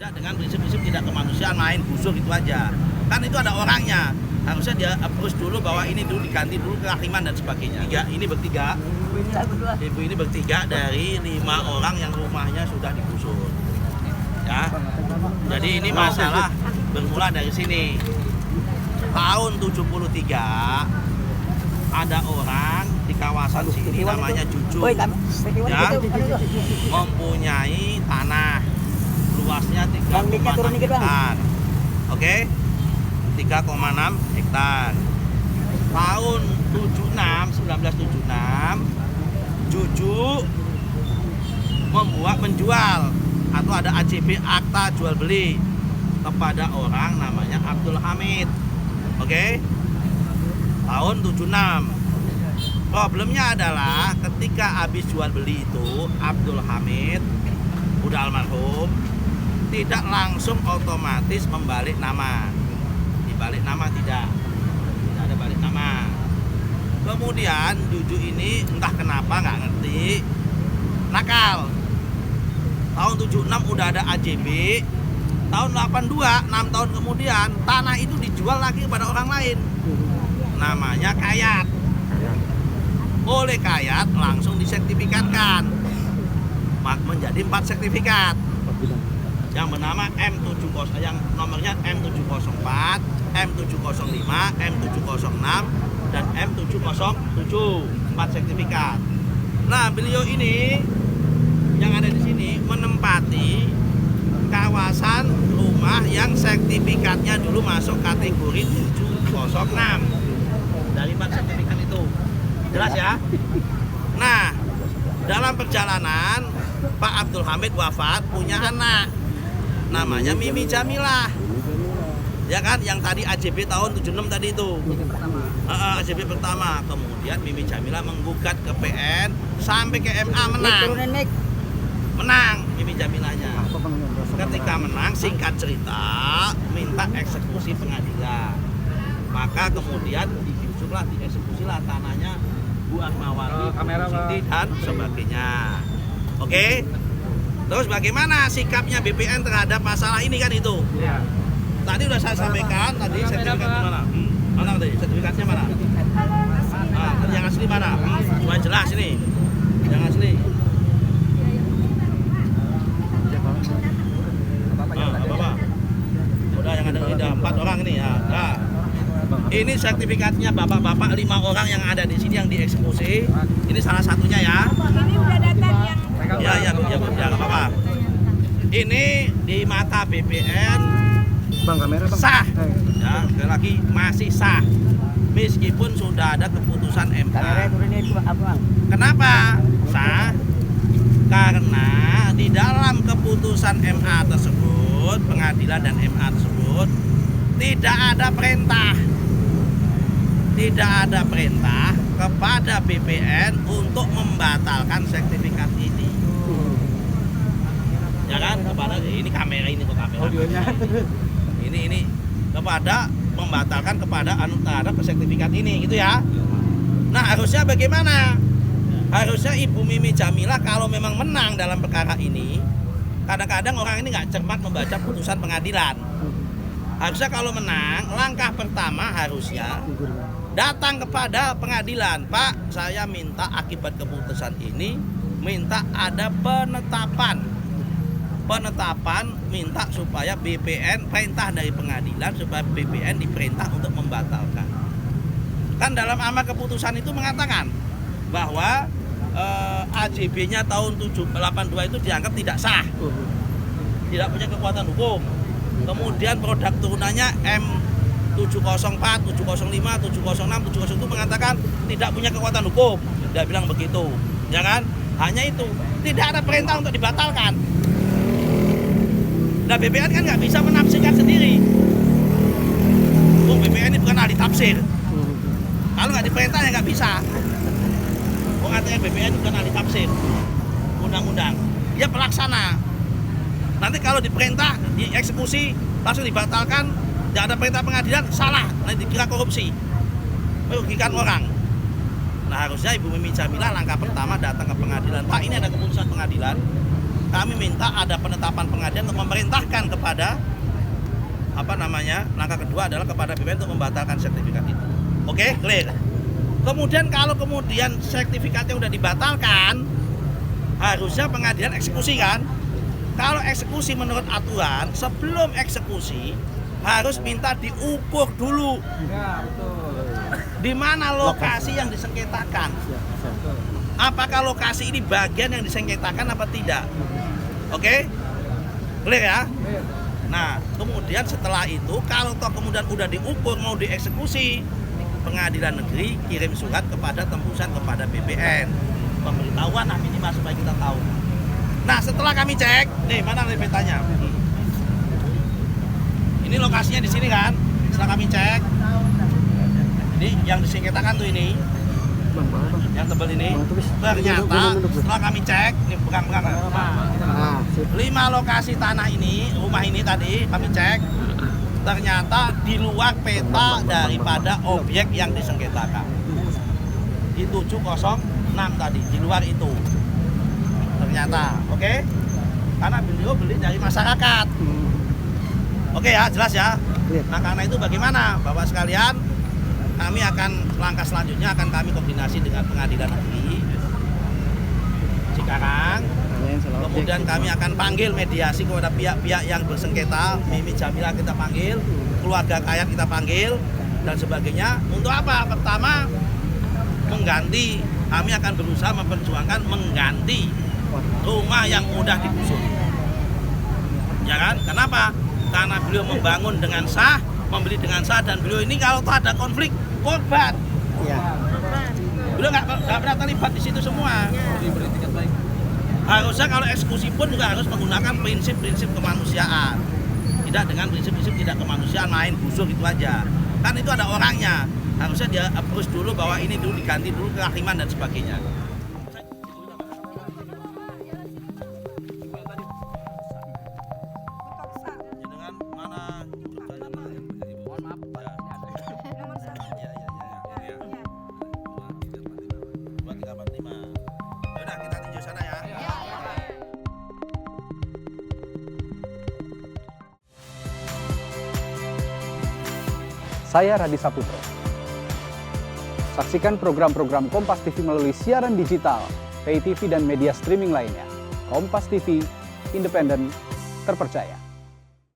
Tidak dengan prinsip-prinsip tidak kemanusiaan, main busuk itu aja. Kan itu ada orangnya. Harusnya dia approach dulu bahwa ini dulu diganti dulu kehakiman dan sebagainya. Ini bertiga. Ibu ini bertiga dari 5 orang yang rumahnya sudah digusur. Ya. Jadi ini masalah bermula dari sini. Tahun 73 ada orang di kawasan sini namanya Juju, ya, mempunyai tanah luasnya 3,6 hektar. Oke, 3,6 hektar. Tahun 1976 Juju menjual atau ada AJB, akta jual beli, kepada orang namanya Abdul Hamid. Oke, tahun 76. Problemnya adalah ketika habis jual beli itu Abdul Hamid udah almarhum, tidak langsung otomatis membalik nama. Dibalik nama tidak ada balik nama. Kemudian Juju ini entah kenapa nggak ngerti, nakal. Tahun 76 udah ada AJB. Tahun 82, 6 tahun kemudian tanah itu dijual lagi kepada orang lain, namanya Kayat. Oleh Kayat langsung disertifikatkan menjadi 4 sertifikat yang bernama M70, yang nomornya M704, M705, M706 dan M707, 4 sertifikat. Nah, beliau ini yang ada di sini menempati kawasan rumah yang sertifikatnya dulu masuk kategori 706 dari 4 sertifikat itu. Jelas ya? Nah, dalam perjalanan Pak Abdul Hamid wafat, punya anak namanya Mimi Jamilah, ya kan, yang tadi AJB tahun 76 tadi itu, AJB pertama. Kemudian Mimi Jamilah menggugat ke PN sampai ke MA, menang Mimi Jamilahnya. Ketika menang, singkat cerita, minta eksekusi pengadilan. Maka kemudian dieksekusilah tanahnya Bu Asmawati, Siti dan sebagainya. Oke. Terus bagaimana sikapnya BPN terhadap masalah ini kan itu? Ya. Tadi udah saya sampaikan, tadi sertifikat mana? Mana tadi? Sertifikatnya mana? Yang asli mana? Supaya jelas ini. Yang asli. Bapak. Udah yang ada 4 orang ini ya. Nah, ini sertifikatnya bapak-bapak 5 orang yang ada di sini yang dieksekusi. Ini salah satunya ya. Ini udah data yang Ya, nggak apa-apa. Ini di mata BPN sah. Ya, sekali lagi masih sah. Meskipun sudah ada keputusan MA. Kenapa sah? Karena di dalam keputusan MA tersebut, pengadilan dan MA tersebut, tidak ada perintah kepada BPN untuk membatalkan sertifikat ini. Ya kan, kepada ini kamera ini kok kamera. Audionya. Ini kepada membatalkan kepada terhadap sertifikat ini gitu ya. Nah, harusnya bagaimana? Harusnya Ibu Mimi Jamilah kalau memang menang dalam perkara ini, kadang-kadang orang ini nggak cermat membaca putusan pengadilan. Harusnya kalau menang, langkah pertama harusnya datang kepada pengadilan. Pak, saya minta akibat keputusan ini, minta ada penetapan, minta supaya BPN, perintah dari pengadilan supaya BPN diperintah untuk membatalkan. Kan dalam amar keputusan itu mengatakan bahwa AJB-nya tahun 82 itu dianggap tidak sah, tidak punya kekuatan hukum. Kemudian produk turunannya M704, 705, 706, 707 itu mengatakan tidak punya kekuatan hukum. Dia bilang begitu, ya kan? Hanya itu, tidak ada perintah untuk dibatalkan. Nah, BPN kan nggak bisa menafsirkan sendiri. BPN ini bukan ahli tafsir. Kalau nggak diperintah ya nggak bisa. Katanya BPN bukan ahli tafsir undang-undang, dia pelaksana. Nanti kalau diperintah, dieksekusi, langsung dibatalkan, tidak ada perintah pengadilan, salah, nanti dikira korupsi, merugikan orang. Nah, harusnya Ibu Mimi Jamilah langkah pertama datang ke pengadilan. Pak, ini ada keputusan pengadilan, kami minta ada penetapan pengadilan untuk memerintahkan kepada langkah kedua adalah kepada BPN untuk membatalkan sertifikat itu. Oke, clear. Kemudian kalau sertifikatnya udah dibatalkan, harusnya pengadilan eksekusi kan. Kalau eksekusi menurut aturan, sebelum eksekusi harus minta diukur dulu. Ya, betul. Di mana lokasi yang disengketakan. Apakah lokasi ini bagian yang disengketakan apa tidak? Oke? Clear ya? Nah, kemudian setelah itu kalau toh kemudian udah diukur mau dieksekusi, pengadilan negeri kirim surat kepada tembusan kepada BPN, pemberitahuan minimal supaya kita tahu. Nah, setelah kami cek, nih mana petanya? Ini lokasinya di sini kan? Setelah kami cek, ini yang disengketakan tuh ini, yang tebal ini. Ternyata setelah kami cek, ini pegang-pegang. 5 lokasi tanah ini, rumah ini tadi kami cek, ternyata di luar peta daripada objek yang disengketakan. Di 706 tadi, di luar itu. Ternyata, oke? Karena beliau beli dari masyarakat. Oke ya, jelas ya? Nah, karena itu bagaimana Bapak sekalian, kami akan langkah selanjutnya akan kami koordinasi dengan pengadilan negeri Cikarang. Kemudian kami akan panggil mediasi kepada pihak-pihak yang bersengketa, Mimi Jamila kita panggil, keluarga Kayat kita panggil, dan sebagainya. Untuk apa? Pertama, mengganti, kami akan berusaha memperjuangkan mengganti rumah yang mudah digusur. Ya kan? Kenapa? Karena beliau membangun dengan sah, membeli dengan sah, dan beliau ini kalau ada konflik, korban. Iya. Beliau nggak pernah terlibat di situ semua. Harusnya kalau eksekusi pun juga harus menggunakan prinsip-prinsip kemanusiaan, tidak dengan prinsip-prinsip tidak kemanusiaan, main busuk itu aja. Kan itu ada orangnya, harusnya dia approach dulu bahwa ini dulu diganti dulu kehakiman dan sebagainya. Saya Radi Saputro. Saksikan program-program Kompas TV melalui siaran digital, pay TV dan media streaming lainnya. Kompas TV, independen, terpercaya.